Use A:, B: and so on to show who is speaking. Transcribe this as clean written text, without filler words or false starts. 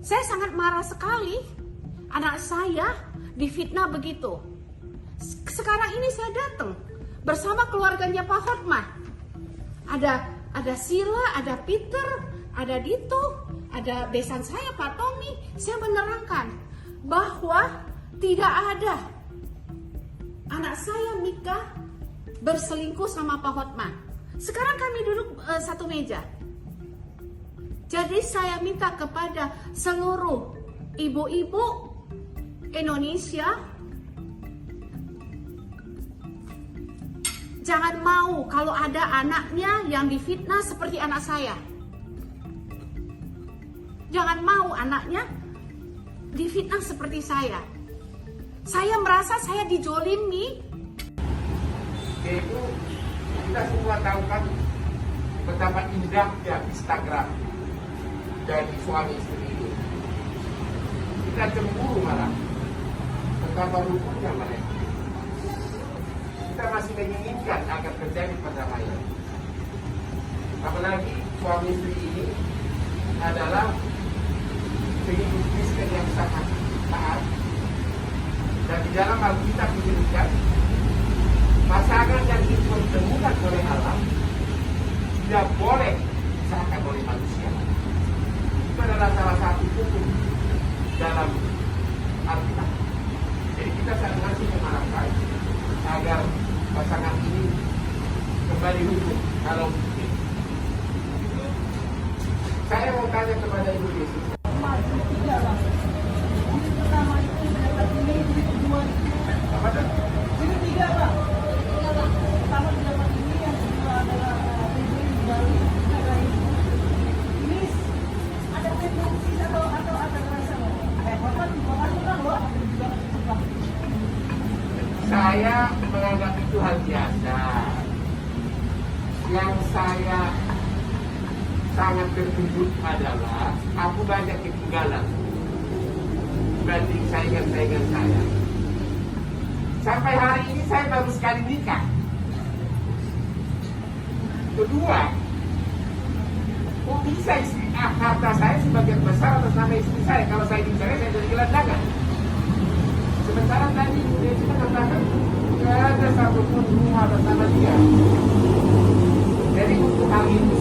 A: Saya sangat marah sekali. Anak saya difitnah begitu. Sekarang ini saya datang bersama keluarganya Pak Hotma. Ada Sila, ada Peter, ada Dito, ada besan saya Pak Tommy. Saya menerangkan bahwa tidak ada anak saya Mika berselingkuh sama Pak Hotma. Sekarang kami duduk satu meja. Jadi saya minta kepada seluruh ibu-ibu Indonesia, jangan mau kalau ada anaknya yang difitnah seperti anak saya. Jangan mau anaknya difitnah seperti saya. Saya merasa saya dijolimi.
B: Yaitu kita semua tahu kan betapa indahnya Instagram dari suami istri itu. Kita cemburu malah betapa rukunnya mereka. Kita masih menginginkan agar terjadi perdamaian. Apalagi suami istri ini adalah pengikut Kristen yang sangat taat. Dan di dalam Alkitab disebutkan pasangan yang dipertemukan oleh Allah tidak boleh disahkan oleh manusia. Itu adalah salah satu hukum dalam Alkitab. Jadi kita masih mengharapkan agar pasangan ini kembali hukum kalau mungkin. Saya mau tanya kepada Ibu Desi.
C: Pertama itu mendapat ini, kedua
B: Apa dah?
C: ini tiga Pak. Pertama mendapat ini, yang kedua adalah pribadi baru ini ada tendensi atau ada rasa bapak bukan loh juga Pak.
B: Saya menganggap itu hal biasa. Yang saya sangat terkejut adalah aku banyak ketinggalan dibanding saingan-saingan saya. Sampai hari ini saya baru sekali nikah. Kedua, kok bisa harta saya sebagian besar atas nama istri saya? Kalau saya dicerai, saya jadi gelandangan. Sementara tadi dia cuma katakan tidak ada satupun rumah atas nama dia. Jadi untuk hal itu